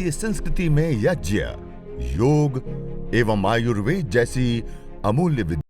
भारतीय संस्कृति में यज्ञ, योग एवं आयुर्वेद जैसी अमूल्य विद्या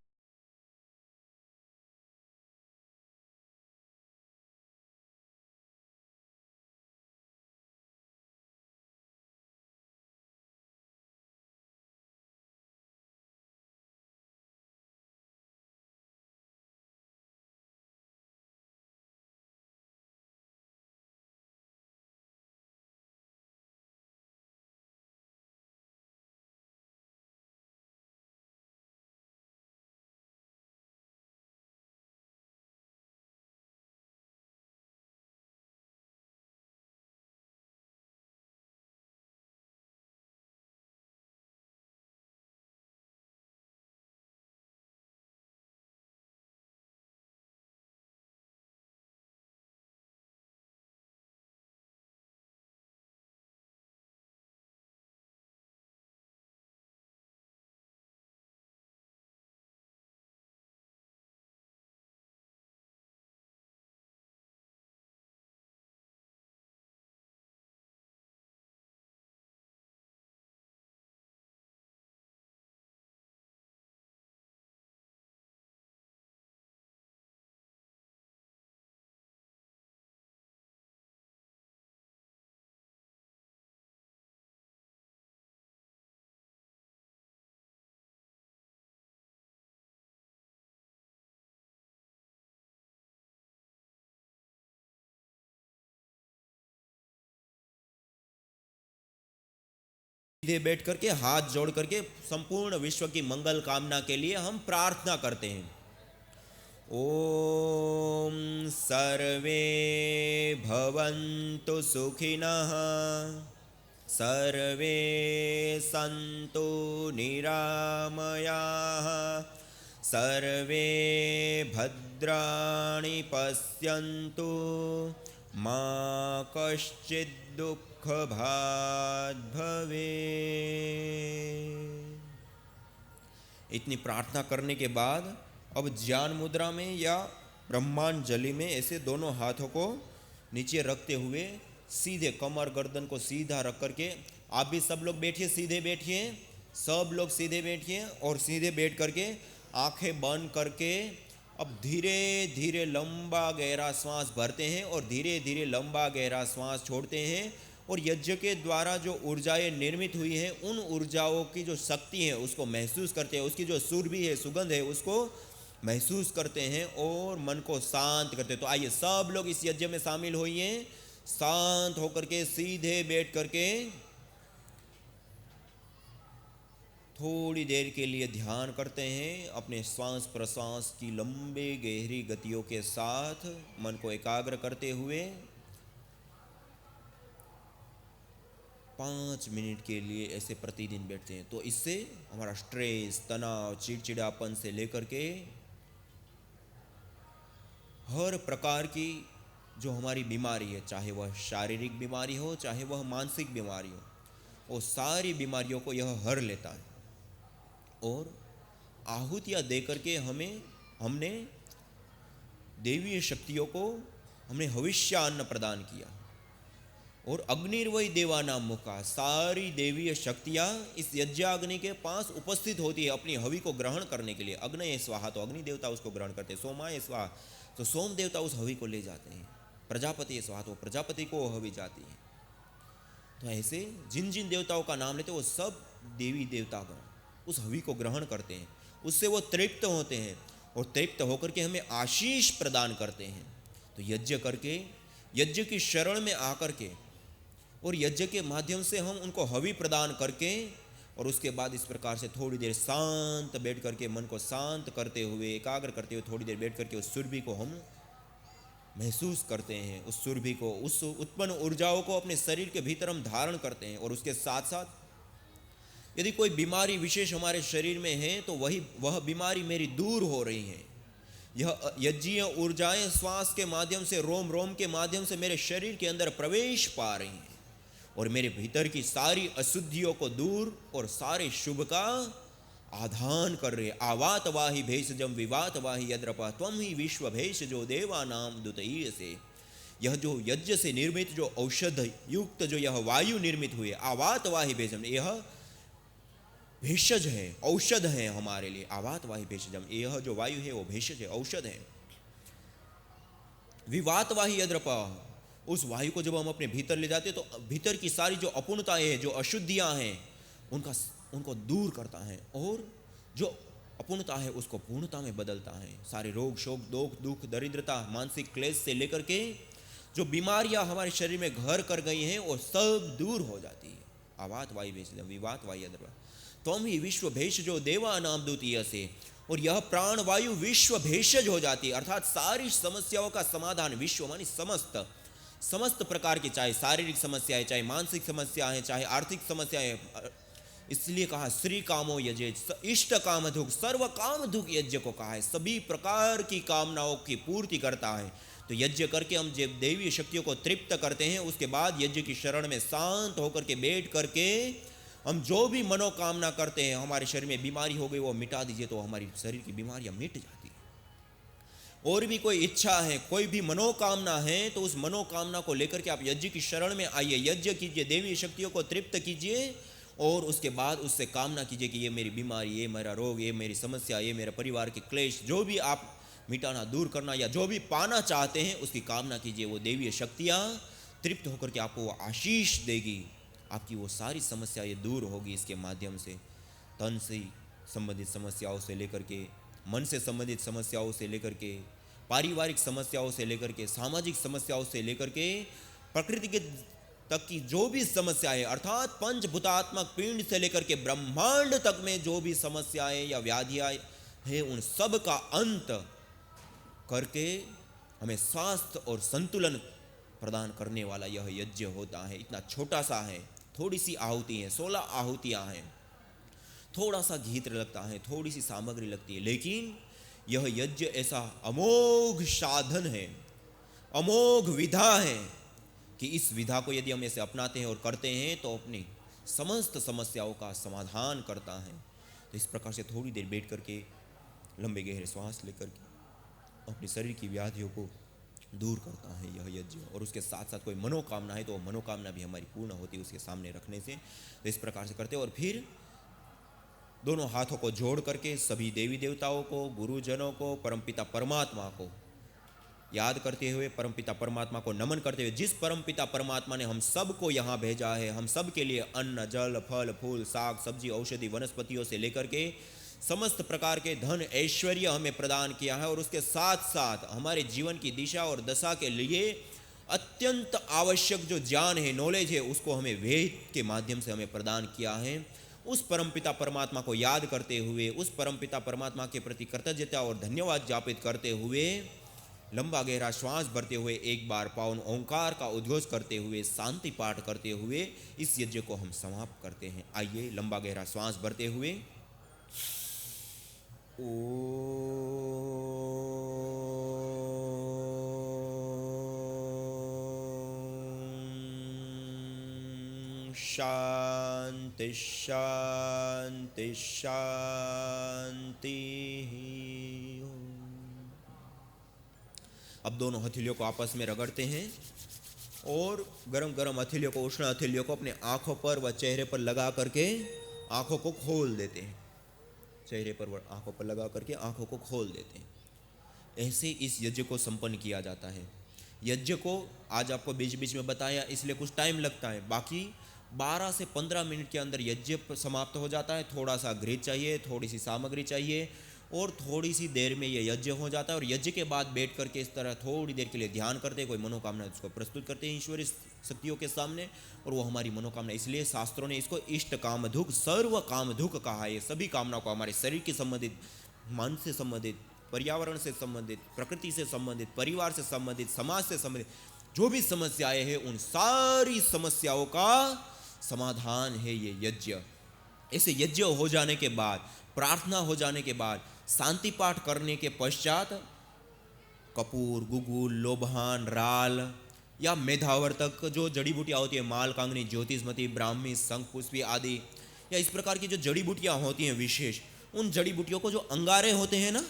सीधे बैठ करके हाथ जोड़ करके संपूर्ण विश्व की मंगल कामना के लिए हम प्रार्थना करते हैं। ओम सर्वे भवन्तु सुखिनः, सर्वे सन्तु निरामयाः, सर्वे भद्राणि पश्यन्तु, मा कश्चित् दुःखभाग् भवेत्। इतनी प्रार्थना करने के बाद अब ज्ञान मुद्रा में या ब्रह्मांजलि में ऐसे दोनों हाथों को नीचे रखते हुए सीधे कमर गर्दन को सीधा रख करके आप भी सब लोग बैठिए, सीधे बैठिए, सब लोग सीधे बैठिए और सीधे बैठ करके आंखें बंद करके अब धीरे धीरे लंबा गहरा श्वास भरते हैं और धीरे धीरे लंबा गहरा श्वास छोड़ते हैं और यज्ञ के द्वारा जो ऊर्जाएं निर्मित हुई हैं उन ऊर्जाओं की जो शक्ति है उसको महसूस करते हैं, उसकी जो सुरभि है, सुगंध है, उसको महसूस करते हैं और मन को शांत करते हैं। तो आइए सब लोग इस यज्ञ में शामिल होइए, शांत होकर के सीधे बैठ करके थोड़ी देर के लिए ध्यान करते हैं। अपने श्वास प्रश्वास की लंबे गहरी गतियों के साथ मन को एकाग्र करते हुए 5 मिनट के लिए ऐसे प्रतिदिन बैठते हैं। तो इससे हमारा स्ट्रेस, तनाव, चिड़चिड़ापन से लेकर के हर प्रकार की जो हमारी बीमारी है, चाहे वह शारीरिक बीमारी हो चाहे वह मानसिक बीमारी हो, वो सारी बीमारियों को यह हर लेता है। और आहुतियाँ दे करके हमने देवीय शक्तियों को हमने हविष्यान्न प्रदान किया और अग्निर्वै देवानां मुखा, सारी देवीय शक्तियाँ इस यज्ञाग्नि के पास उपस्थित होती है अपनी हवि को ग्रहण करने के लिए। अग्नये स्वाहा तो अग्नि देवता उसको ग्रहण करते हैं, सोमाय स्वाहा तो सोम देवता उस हवि को ले जाते हैं, प्रजापति स्वाहा तो प्रजापति को हवि जाती है। तो ऐसे जिन जिन देवताओं का नाम लेते हैं वो सब देवी देवतागण उस हवि को ग्रहण करते हैं, उससे वो तृप्त होते हैं और तृप्त होकर के हमें आशीष प्रदान करते हैं। तो यज्ञ करके, यज्ञ की शरण में आकर के और यज्ञ के माध्यम से हम उनको हवि प्रदान करके और उसके बाद इस प्रकार से थोड़ी देर शांत बैठ करके मन को शांत करते हुए, एकाग्र करते हुए थोड़ी देर बैठ करके उस सुरभि को हम महसूस करते हैं। उस सुरभि को, उस उत्पन्न ऊर्जाओं को अपने शरीर के भीतर हम धारण करते हैं। और उसके साथ साथ यदि कोई बीमारी विशेष हमारे शरीर में है तो वह बीमारी मेरी दूर हो रही है। यह यज्ञीय ऊर्जाएं श्वास के माध्यम से, रोम रोम के माध्यम से मेरे शरीर के अंदर प्रवेश पा रही हैं और मेरे भीतर की सारी अशुद्धियों को दूर और सारे शुभ का आधान कर रहे। आवात वाही भेषजम विवात वाही यद्रपा त्वम ही विश्व भेषजो देवानाम दुतईय से। यह जो यज्ञ से निर्मित जो औषध युक्त जो यह वायु निर्मित हुए, आवातवाही भेषजम, यह भेषज है, औषध है हमारे लिए। आवातवाही भेषजम, यह जो वायु है वो भेषज है, औषध है। विवातवाही यद्रप, उस वायु को जब हम अपने भीतर ले जाते हैं तो भीतर की सारी जो अपूर्णताएं हैं, जो अशुद्धियां हैं, उनको दूर करता है, और जो अपूर्णता है उसको पूर्णता में बदलता है। सारे रोग शोक दुख दरिद्रता मानसिक क्लेश से लेकर के जो बीमारियां हमारे शरीर में घर कर गई हैं वो सब दूर हो जाती है। आवात वायु भेषजम विवात वायु यद्रप त्वं ही विश्व भेषजो देवा नाम द्वितीय से, और यह प्राण वायु विश्व भेषज हो जाती है, अर्थात सारी समस्याओं का समाधान। विश्व मानी समस्त प्रकार की, चाहे शारीरिक समस्याएं, चाहे मानसिक समस्याएं, चाहे आर्थिक समस्याएं, इसलिए कहा श्री कामो यजे, इष्ट काम दुख सर्व काम दुख यज्ञ को कहा है। सभी प्रकार की कामनाओं की पूर्ति करता है। तो यज्ञ करके हम जब देवी शक्तियों को तृप्त करते हैं, उसके बाद यज्ञ की शरण में शांत होकर के बैठ करके हम जो भी मनोकामना करते हैं, हमारे शरीर में बीमारी हो गई वो मिटा दीजिए, तो हमारी शरीर की बीमारियां मिट जाती है। और भी कोई इच्छा है, कोई भी मनोकामना है, तो उस मनोकामना को लेकर के आप यज्ञ की शरण में आइए, यज्ञ कीजिए, देवी शक्तियों को तृप्त कीजिए, और उसके बाद उससे कामना कीजिए कि ये मेरी बीमारी, ये मेरा रोग, ये मेरी समस्या, ये मेरे परिवार के क्लेश, जो भी आप मिटाना दूर करना या जो भी पाना चाहते हैं उसकी कामना कीजिए। वो देवी शक्तियाँ तृप्त होकर के आपको वो आशीष देगी, आपकी वो सारी समस्याएं दूर होगी इसके माध्यम से। तन से संबंधित समस्याओं से लेकर के, मन से संबंधित समस्याओं से लेकर के, पारिवारिक समस्याओं से लेकर के, सामाजिक समस्याओं से लेकर के, प्रकृति के तक की जो भी समस्याएं, अर्थात पंचभूतात्मक पिंड से लेकर के ब्रह्मांड तक में जो भी समस्याएं या व्याधियां हैं, उन सब का अंत करके हमें स्वास्थ्य और संतुलन प्रदान करने वाला यह यज्ञ होता है। इतना छोटा सा है, थोड़ी सी आहुति है, 16 आहुतियां हैं, थोड़ा सा घी लगता है, थोड़ी सी सामग्री लगती है, लेकिन यह यज्ञ ऐसा अमोघ साधन है, अमोघ विधा है कि इस विधा को यदि हम ऐसे अपनाते हैं और करते हैं तो अपनी समस्त समस्याओं का समाधान करता है। तो इस प्रकार से थोड़ी देर बैठ करके लंबे गहरे श्वास लेकर के अपने शरीर की व्याधियों को दूर करता है यह यज्ञ। और उसके साथ साथ कोई मनोकामना है तो मनोकामना भी हमारी पूर्ण होती है उसके सामने रखने से। तो इस प्रकार से करते हैं, और फिर दोनों हाथों को जोड़ करके सभी देवी देवताओं को, गुरुजनों को, परमपिता परमात्मा को याद करते हुए, परमपिता परमात्मा को नमन करते हुए, जिस परमपिता परमात्मा ने हम सबको यहाँ भेजा है, हम सब के लिए अन्न जल फल फूल साग सब्जी औषधि वनस्पतियों से लेकर के समस्त प्रकार के धन ऐश्वर्य हमें प्रदान किया है, और उसके साथ साथ हमारे जीवन की दिशा और दशा के लिए अत्यंत आवश्यक जो ज्ञान है, नॉलेज है, उसको हमें वेद के माध्यम से हमें प्रदान किया है। उस परमपिता परमात्मा को याद करते हुए, उस परमपिता परमात्मा के प्रति कृतज्ञता और धन्यवाद ज्ञापित करते हुए, लंबा गहरा श्वास भरते हुए, एक बार पावन ओंकार का उद्घोष करते हुए, शांति पाठ करते हुए इस यज्ञ को हम समाप्त करते हैं। आइए लंबा गहरा श्वास भरते हुए शांति शांति शांति। अब दोनों हथेलियों को आपस में रगड़ते हैं और गरम गरम हथेलियों को, उष्ण हथेलियों को अपने आंखों पर व चेहरे पर लगा करके आंखों को खोल देते हैं। चेहरे पर व आंखों पर लगा करके आंखों को खोल देते हैं। ऐसे इस यज्ञ को संपन्न किया जाता है। यज्ञ को आज आपको बीच बीच में बताया, इसलिए कुछ टाइम लगता है, बाकी 12 से 15 मिनट के अंदर यज्ञ समाप्त हो जाता है। थोड़ा सा घृत चाहिए, थोड़ी सी सामग्री चाहिए, और थोड़ी सी देर में ये यज्ञ हो जाता है। और यज्ञ के बाद बैठ करके इस तरह थोड़ी देर के लिए ध्यान करते हैं, कोई मनोकामना उसको प्रस्तुत करते हैं ईश्वरीय शक्तियों के सामने, और वो हमारी मनोकामना, इसलिए शास्त्रों ने इसको इष्ट काम दुख सर्व काम दुख कहा है। सभी कामनाओं को, हमारे शरीर के संबंधित, मन से संबंधित, पर्यावरण से संबंधित, प्रकृति से संबंधित, परिवार से संबंधित, समाज से संबंधित जो भी समस्याएं हैं, उन सारी समस्याओं का समाधान है ये यज्ञ। ऐसे यज्ञ हो जाने के बाद, प्रार्थना हो जाने के बाद, शांति पाठ करने के पश्चात कपूर, गुगुल, लोभान, राल या मेधावर्तक जो जड़ी बूटियाँ होती है, माल कांगनी, ज्योतिषमती, ब्राह्मी, शंख पुष्पी आदि, या इस प्रकार की जो जड़ी बूटियाँ होती हैं विशेष, उन जड़ी बूटियों को जो अंगारे होते हैं ना,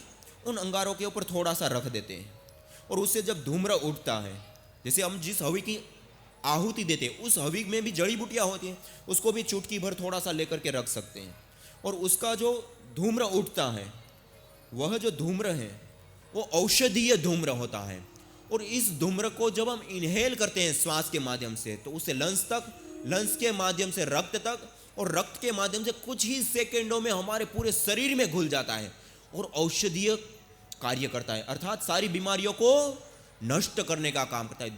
उन अंगारों के ऊपर थोड़ा सा रख देते हैं, और उससे जब धूम्र उठता है जैसे हम जिस हवि की आहुति देते हैं उस हवि में भी जड़ी बूटियां होती हैं, उसको भी चुटकी भर थोड़ा सा लेकर के रख सकते हैं। और उसका जो धूम्र उठता है, वह जो धूम्र है वो औषधीय धूम्र होता है। और इस धूम्र को जब हम इनहेल करते हैं श्वास के माध्यम से, तो उससे लंग्स तक, लंग्स के माध्यम से रक्त तक, और रक्त के माध्यम से कुछ ही सेकेंडों में हमारे पूरे शरीर में घुल जाता है और औषधीय कार्य करता है, अर्थात सारी बीमारियों को नष्ट करने का काम करता है।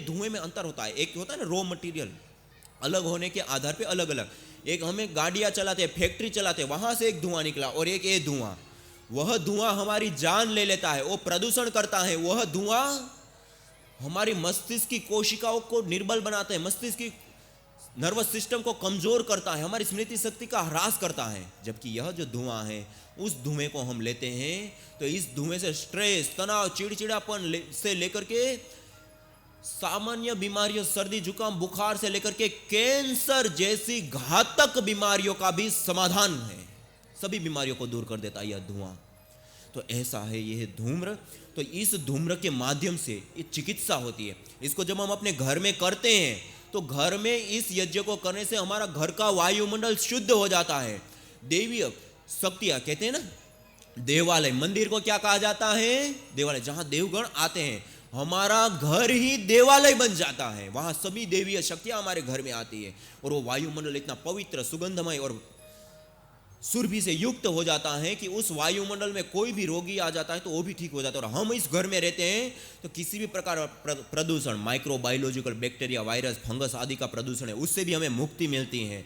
धुएं में अंतर होता है, एक होता है ना रॉ मटेरियल, अलग होने के आधार पे अलग अलग। एक हमें गाड़ियां चलाते हैं, फैक्ट्री चलाते हैं, वहां से एक धुआं निकला, और एक ये धुआं, वह धुआं हमारी जान ले लेता है, वो प्रदूषण करता है। वह धुआं हमारी मस्तिष्क की कोशिकाओं को निर्बल बनाता है, मस्तिष्क की नर्वस सिस्टम को कमजोर करता है, हमारी स्मृति शक्ति का ह्रास करता है। जबकि यह जो धुआं है, उस धुएं को हम लेते हैं तो इस धुएं से स्ट्रेस, तनाव, चिड़चिड़ापन से लेकर के सामान्य बीमारियों, सर्दी जुकाम बुखार से लेकर के कैंसर जैसी घातक बीमारियों का भी समाधान है। सभी बीमारियों को दूर कर देता है यह धुआं। तो ऐसा है यह धूम्र। तो इस धूम्र के माध्यम से ये चिकित्सा होती है। इसको जब हम अपने घर में करते हैं तो घर में इस यज्ञ को करने से हमारा घर का वायुमंडल शुद्ध हो जाता है। देवीय शक्तियां, कहते हैं ना, देवालय, मंदिर को क्या कहा जाता है? देवालय। जहां देवगण आते हैं, हमारा घर ही देवालय बन जाता है। वहां सभी देवीय शक्तियां हमारे घर में आती है और वो वायुमंडल इतना पवित्र, सुगंधमय और सुरभि से युक्त हो जाता है कि उस वायुमंडल में कोई भी रोगी आ जाता है तो वो भी ठीक हो जाता है। और हम इस घर में रहते हैं तो किसी भी प्रकार प्रदूषण, माइक्रोबायोलॉजिकल, बैक्टीरिया, वायरस, फंगस आदि का प्रदूषण है, उससे भी हमें मुक्ति मिलती है।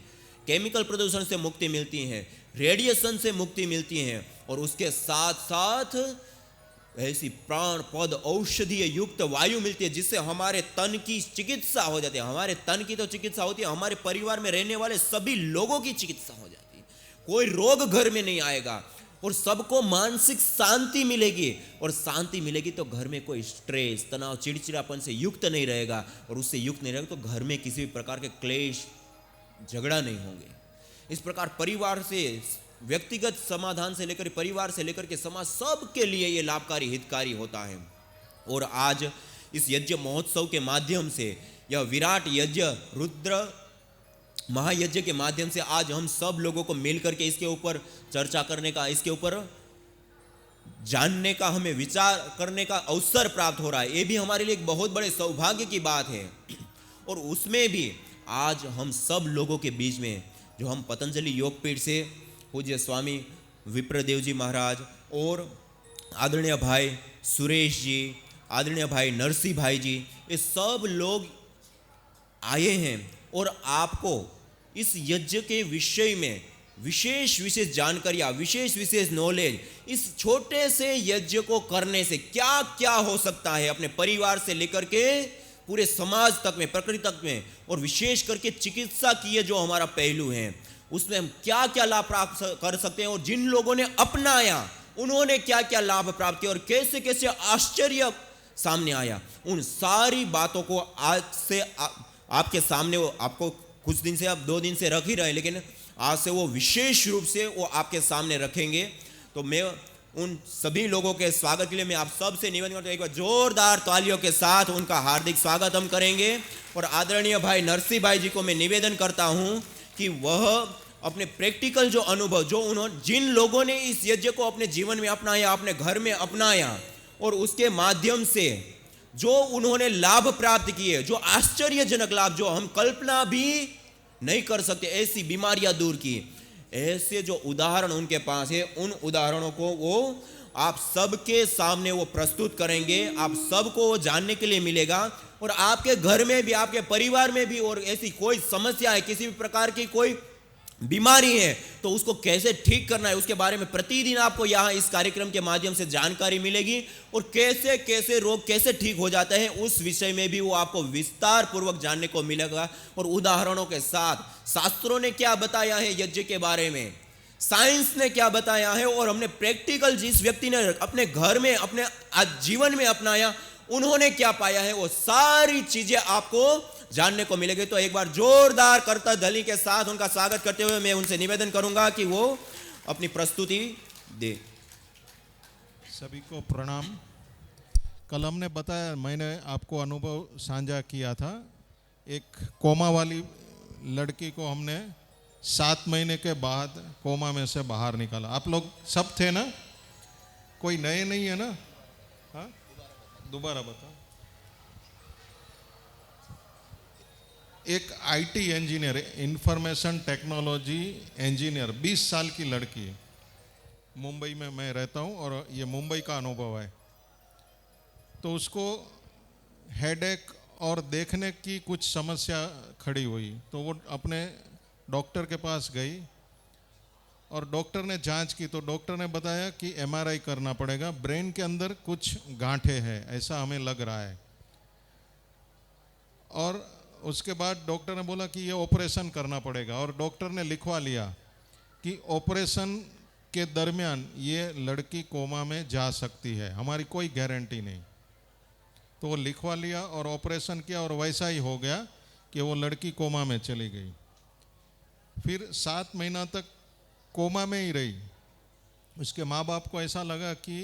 केमिकल प्रदूषण से मुक्ति मिलती है, रेडिएशन से मुक्ति मिलती है, और उसके साथ साथ ऐसी प्राण पद औषधीय युक्त वायु मिलती है जिससे हमारे तन की चिकित्सा हो जाती है। हमारे तन की तो चिकित्सा होती है, हमारे परिवार में रहने वाले सभी लोगों की चिकित्सा हो जाती है। कोई रोग घर में नहीं आएगा और सबको मानसिक शांति मिलेगी। और शांति मिलेगी तो घर में कोई स्ट्रेस, तनाव, चिड़चिड़ापन से युक्त नहीं रहेगा, और उससे युक्त नहीं रहेगा तो घर में किसी भी प्रकार के क्लेश, झगड़ा नहीं होंगे। इस प्रकार परिवार से, व्यक्तिगत समाधान से लेकर परिवार से लेकर के समाज, सबके लिए ये लाभकारी, हितकारी होता है। और आज इस यज्ञ महोत्सव के माध्यम से, यह विराट यज्ञ, रुद्र महायज्ञ के माध्यम से आज हम सब लोगों को मिलकर के इसके ऊपर चर्चा करने का, इसके ऊपर जानने का, हमें विचार करने का अवसर प्राप्त हो रहा है। ये भी हमारे लिए एक बहुत बड़े सौभाग्य की बात है। और उसमें भी आज हम सब लोगों के बीच में, जो हम पतंजलि योगपीठ से पूज्य स्वामी विप्रदेव जी महाराज और आदरणीय भाई सुरेश जी, आदरणीय भाई नरसिंह भाई जी, ये सब लोग आए हैं और आपको इस यज्ञ के विषय में विशेष जानकारियाँ, विशेष नॉलेज, इस छोटे से यज्ञ को करने से क्या क्या हो सकता है, अपने परिवार से लेकर के पूरे समाज तक में, प्रकृति तक में, और विशेष करके चिकित्सा की ये जो हमारा पहलू है, उसमें हम क्या क्या लाभ प्राप्त कर सकते हैं, और जिन लोगों ने अपनाया उन्होंने क्या क्या लाभ प्राप्त किया और कैसे कैसे आश्चर्य सामने आया, उन सारी बातों को आज से आपके सामने, वो आपको कुछ दिन से, आप 2 दिन से रख ही रहे हैं, लेकिन आज से वो विशेष रूप से वो आपके सामने रखेंगे। तो मैं उन सभी लोगों के स्वागत के लिए मैं आप सब से निवेदन करता हूं, एक बार जोरदार तालियों के साथ उनका हार्दिक स्वागत हम करेंगे। और आदरणीय भाई नरसिंह भाई जी को मैं निवेदन करता हूं कि वह अपने प्रैक्टिकल जो अनुभव, जो उन्होंने, जिन लोगों ने इस यज्ञ को अपने जीवन में अपनाया, अपने घर में अपनाया, और उसके माध्यम से जो उन्होंने लाभ प्राप्त किए, जो आश्चर्यजनक लाभ, जो हम कल्पना भी नहीं कर सकते, ऐसी बीमारियां दूर की, ऐसे जो उदाहरण उनके पास है, उन उदाहरणों को वो आप सबके सामने वो प्रस्तुत करेंगे। आप सबको वो जानने के लिए मिलेगा। और आपके घर में भी, आपके परिवार में भी, और ऐसी कोई समस्या है, किसी भी प्रकार की कोई बीमारी है, तो उसको कैसे ठीक करना है, उसके बारे में प्रतिदिन आपको यहाँ इस कार्यक्रम के माध्यम से जानकारी मिलेगी। और कैसे कैसे रोग कैसे ठीक हो जाते हैं, उस विषय में भी वो आपको विस्तार पूर्वक जानने को मिलेगा। और उदाहरणों के साथ, शास्त्रों ने क्या बताया है यज्ञ के बारे में, साइंस ने क्या बताया है, और हमने प्रैक्टिकल जिस व्यक्ति ने अपने घर में, अपने जीवन में अपनाया, उन्होंने क्या पाया है, वो सारी चीजें आपको जानने को मिलेगी। तो एक बार जोरदार करता ध्वनि के साथ उनका स्वागत करते हुए मैं उनसे निवेदन करूंगा कि वो अपनी प्रस्तुति दे। सभी को प्रणाम। कल हमने बताया, मैंने आपको अनुभव साझा किया था। एक कोमा वाली लड़की को हमने 7 महीने के बाद कोमा में से बाहर निकाला। आप लोग सब थे ना? कोई नए नहीं है ना? हाँ, दोबारा बताओ। एक IT engineer, information technology engineer, 20 साल की लड़की, मुंबई में मैं रहता हूँ और ये मुंबई का अनुभव है। तो उसको हेडेक और देखने की कुछ समस्या खड़ी हुई, तो वो अपने डॉक्टर के पास गई और डॉक्टर ने जांच की। तो डॉक्टर ने बताया कि एमआरआई करना पड़ेगा, ब्रेन के अंदर कुछ गांठें हैं, ऐसा हमें लग रहा है। और उसके बाद डॉक्टर ने बोला कि ये ऑपरेशन करना पड़ेगा, और डॉक्टर ने लिखवा लिया कि ऑपरेशन के दरमियान ये लड़की कोमा में जा सकती है, हमारी कोई गारंटी नहीं। तो वो लिखवा लिया और ऑपरेशन किया, और वैसा ही हो गया कि वो लड़की कोमा में चली गई। फिर 7 महीना तक कोमा में ही रही। उसके माँ बाप को ऐसा लगा कि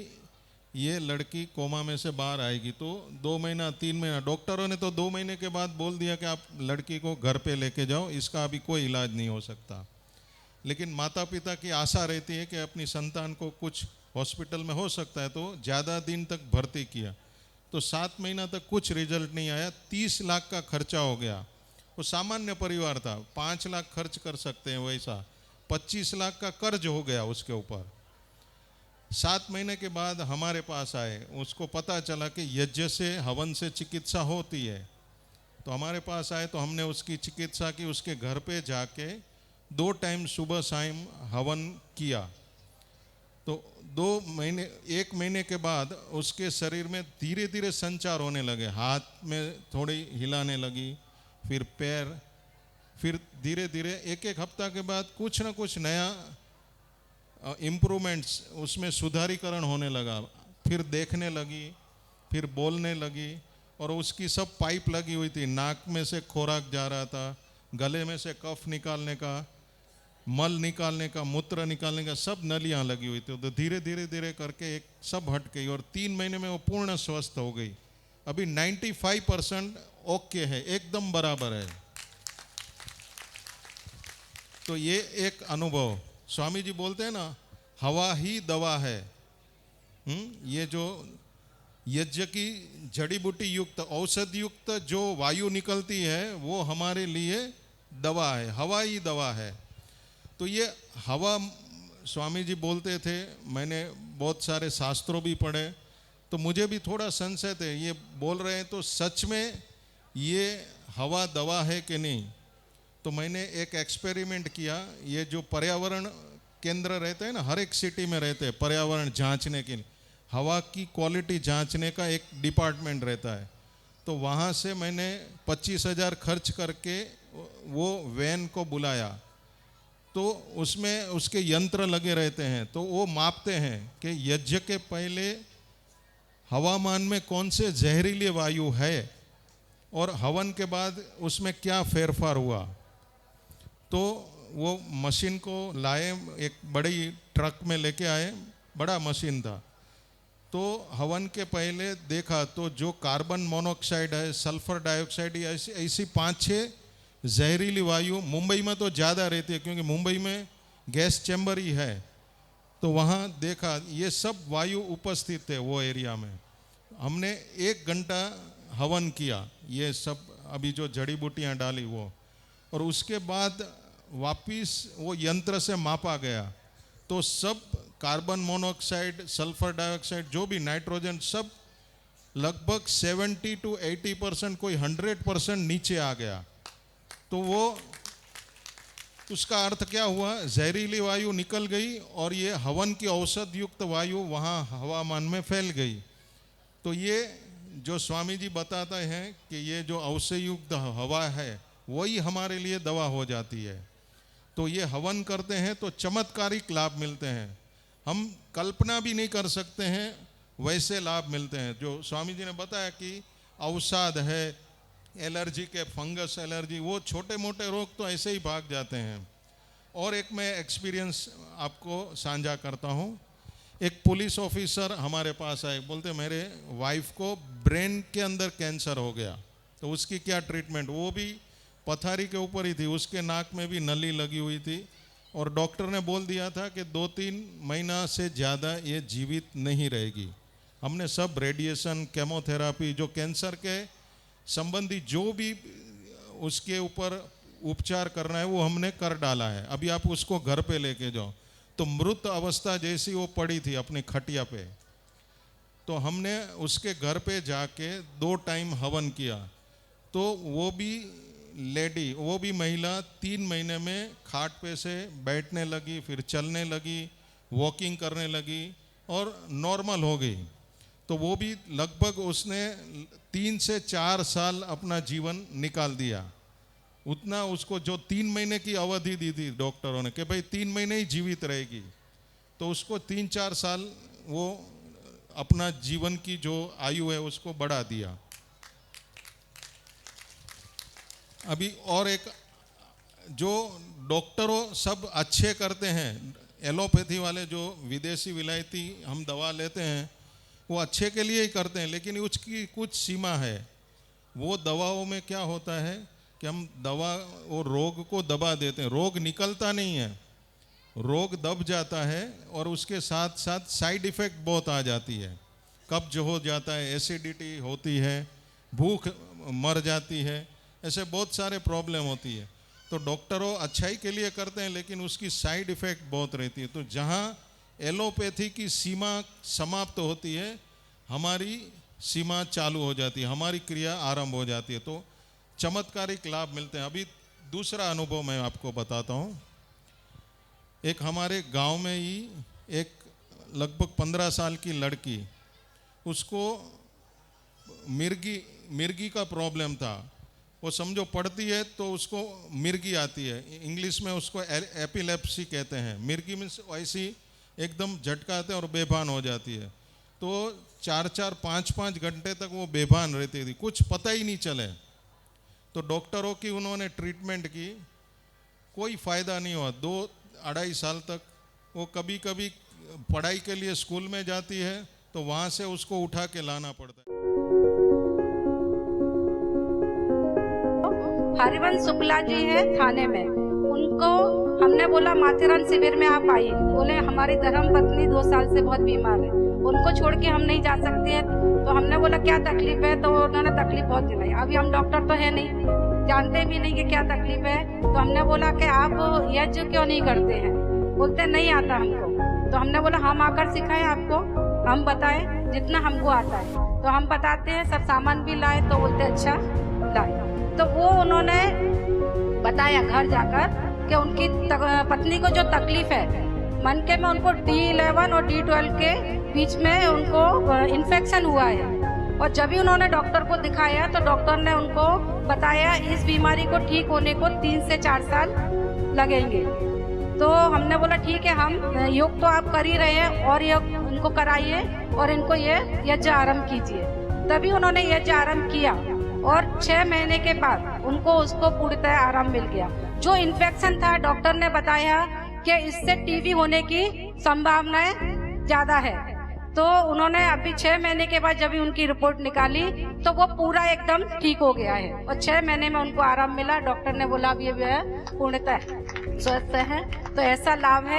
ये लड़की कोमा में से बाहर आएगी, तो 2 महीना 3 महीना, डॉक्टरों ने तो 2 महीने के बाद बोल दिया कि आप लड़की को घर पे लेके जाओ, इसका अभी कोई इलाज नहीं हो सकता। लेकिन माता पिता की आशा रहती है कि अपनी संतान को कुछ हॉस्पिटल में हो सकता है, तो ज़्यादा दिन तक भर्ती किया। तो 7 महीना तक कुछ रिजल्ट नहीं आया। 30 लाख का खर्चा हो गया। वो सामान्य परिवार था, 5 लाख खर्च कर सकते हैं, वैसा 25 लाख का कर्ज हो गया उसके ऊपर। 7 महीने के बाद हमारे पास आए, उसको पता चला कि यज्ञ से, हवन से चिकित्सा होती है। तो हमारे पास आए तो हमने उसकी चिकित्सा की, उसके घर पे जाके 2 टाइम सुबह शाम हवन किया। तो 1 महीने के बाद उसके शरीर में धीरे धीरे संचार होने लगे, हाथ में थोड़ी हिलाने लगी, फिर पैर, फिर धीरे धीरे 1-1 हफ्ता के बाद कुछ ना कुछ नया इम्प्रूवमेंट्स, उसमें सुधारीकरण होने लगा। फिर देखने लगी, फिर बोलने लगी, और उसकी सब पाइप लगी हुई थी, नाक में से खुराक जा रहा था, गले में से कफ निकालने का, मल निकालने का, मूत्र निकालने का, सब नलियां लगी हुई थी। तो धीरे धीरे धीरे करके एक सब हट गई, और 3 महीने में वो पूर्ण स्वस्थ हो गई। अभी 95% ओके है, एकदम बराबर है। तो ये एक अनुभव, स्वामी जी बोलते हैं ना, हवा ही दवा है। ये जो यज्ञ की जड़ी बूटी युक्त, औषध युक्त जो वायु निकलती है, वो हमारे लिए दवा है, हवा ही दवा है। तो ये हवा, स्वामी जी बोलते थे, मैंने बहुत सारे शास्त्रों भी पढ़े, तो मुझे भी थोड़ा संशय थे, ये बोल रहे हैं तो सच में ये हवा दवा है कि नहीं। तो मैंने एक एक्सपेरिमेंट किया। ये जो पर्यावरण केंद्र रहते हैं ना, हर एक सिटी में रहते हैं पर्यावरण जांचने के लिए, हवा की क्वालिटी जांचने का एक डिपार्टमेंट रहता है। तो वहाँ से मैंने 25,000 खर्च करके वो वैन को बुलाया। तो उसमें उसके यंत्र लगे रहते हैं, तो वो मापते हैं कि यज्ञ के पहले हवामान में कौन से जहरीली वायु है और हवन के बाद उसमें क्या फेरफार हुआ। तो वो मशीन को लाए, एक बड़ी ट्रक में लेके आए, बड़ा मशीन था। तो हवन के पहले देखा तो जो कार्बन मोनोऑक्साइड है, सल्फर डाइऑक्साइड, ऐसी 5-6 जहरीली वायु, मुंबई में तो ज़्यादा रहती है क्योंकि मुंबई में गैस चैम्बर ही है। तो वहाँ देखा ये सब वायु उपस्थित थे वो एरिया में। हमने 1 घंटा हवन किया, ये सब अभी जो जड़ी बूटियाँ डाली वो, और उसके बाद वापिस वो यंत्र से मापा गया। तो सब कार्बन मोनोऑक्साइड, सल्फर डाइऑक्साइड, जो भी नाइट्रोजन, सब लगभग 70 to 80%, कोई 100% नीचे आ गया। तो वो, उसका अर्थ क्या हुआ, जहरीली वायु निकल गई और ये हवन की औषध युक्त वायु वहाँ हवामान में फैल गई। तो ये जो स्वामी जी बताते हैं कि ये जो औषध युक्त हवा है वही हमारे लिए दवा हो जाती है। तो ये हवन करते हैं तो चमत्कारिक लाभ मिलते हैं, हम कल्पना भी नहीं कर सकते हैं वैसे लाभ मिलते हैं। जो स्वामी जी ने बताया कि अवसाद है, एलर्जी के, फंगस एलर्जी, वो छोटे मोटे रोग तो ऐसे ही भाग जाते हैं। और एक मैं एक्सपीरियंस आपको साझा करता हूँ। एक पुलिस ऑफिसर हमारे पास आए, बोलते मेरे वाइफ को ब्रेन के अंदर कैंसर हो गया, तो उसकी क्या ट्रीटमेंट। वो भी पथारी के ऊपर ही थी, उसके नाक में भी नली लगी हुई थी और डॉक्टर ने बोल दिया था कि 2-3 महीना से ज़्यादा ये जीवित नहीं रहेगी। हमने सब रेडिएशन, केमोथेरापी, जो कैंसर के संबंधी जो भी उसके ऊपर उपचार करना है वो हमने कर डाला है। अभी आप उसको घर पे लेके जाओ तो मृत अवस्था जैसी वो पड़ी थी अपनी खटिया पे, तो हमने उसके घर पे जाके 2 टाइम हवन किया। तो वो भी लेडी, वो भी महिला 3 महीने में खाट पे से बैठने लगी, फिर चलने लगी, वॉकिंग करने लगी और नॉर्मल हो गई। तो वो भी लगभग उसने 3 से 4 साल अपना जीवन निकाल दिया। उतना उसको जो 3 महीने की अवधि दी थी डॉक्टरों ने कि भाई 3 महीने ही जीवित रहेगी, तो उसको 3-4 साल वो अपना जीवन की जो आयु है उसको बढ़ा दिया। अभी और एक जो डॉक्टरों सब अच्छे करते हैं, एलोपैथी वाले जो विदेशी विलायती हम दवा लेते हैं वो अच्छे के लिए ही करते हैं, लेकिन उसकी कुछ सीमा है। वो दवाओं में क्या होता है कि हम दवा वो रोग को दबा देते हैं, रोग निकलता नहीं है, रोग दब जाता है और उसके साथ साथ साइड इफ़ेक्ट बहुत आ जाती है। कब्ज हो जाता है, एसिडिटी होती है, भूख मर जाती है, ऐसे बहुत सारे प्रॉब्लम होती है। तो डॉक्टरों अच्छाई के लिए करते हैं लेकिन उसकी साइड इफ़ेक्ट बहुत रहती है। तो जहाँ एलोपैथी की सीमा समाप्त होती है, हमारी सीमा चालू हो जाती है, हमारी क्रिया आरंभ हो जाती है, तो चमत्कारिक लाभ मिलते हैं। अभी दूसरा अनुभव मैं आपको बताता हूँ। एक हमारे गांव में ही एक लगभग 15 साल की लड़की, उसको मिर्गी का प्रॉब्लम था। वो समझो पढ़ती है तो उसको मिर्गी आती है, इंग्लिश में उसको एपिलेप्सी कहते हैं। मिर्गी में ऐसी एकदम झटका आते हैं और बेभान हो जाती है। तो 4-4, 5-5 घंटे तक वो बेभान रहती थी, कुछ पता ही नहीं चले। तो डॉक्टरों की उन्होंने ट्रीटमेंट की, कोई फ़ायदा नहीं हुआ। 2-2.5 साल तक वो कभी कभी पढ़ाई के लिए स्कूल में जाती है तो वहाँ से उसको उठा के लाना पड़ता है। हरिवंश शुक्ला जी हैं थाने में, उनको हमने बोला माथेरान शिविर में आप आइए। बोले हमारी धर्म पत्नी 2 साल से बहुत बीमार है, उनको छोड़ के हम नहीं जा सकते हैं। तो हमने बोला क्या तकलीफ है, तो उन्होंने तकलीफ बहुत दिलाई। अभी हम डॉक्टर तो है नहीं, जानते भी नहीं कि क्या तकलीफ है। तो हमने बोला कि आप यज्ञ क्यों नहीं करते हैं। बोलते नहीं आता हमको। तो हमने बोला हम आकर सिखाएं आपको, हम बताएं जितना हमको आता है। तो हम बताते हैं, सब सामान भी लाए। तो बोलते अच्छा लाए। तो वो उन्होंने बताया घर जाकर कि उनकी पत्नी को जो तकलीफ है मनके में, उनको D11 और D12 के बीच में उनको इन्फेक्शन हुआ है। और जब भी उन्होंने डॉक्टर को दिखाया तो डॉक्टर ने उनको बताया इस बीमारी को ठीक होने को 3 से 4 साल लगेंगे। तो हमने बोला ठीक है, हम योग तो आप कर ही रहे हैं और योग उनको कराइए और इनको ये यज्ञ आरंभ कीजिए। तभी उन्होंने यज्ञ आरंभ किया और 6 महीने के बाद उनको उसको पूर्णतः आराम मिल गया। जो इन्फेक्शन था डॉक्टर ने बताया कि इससे टीबी होने की संभावनाएं ज्यादा है। तो उन्होंने अभी 6 महीने के बाद जब उनकी रिपोर्ट निकाली तो वो पूरा एकदम ठीक हो गया है और 6 महीने में उनको आराम मिला। डॉक्टर ने बोला अब ये पूर्णतः स्वस्थ है। तो ऐसा लाभ है।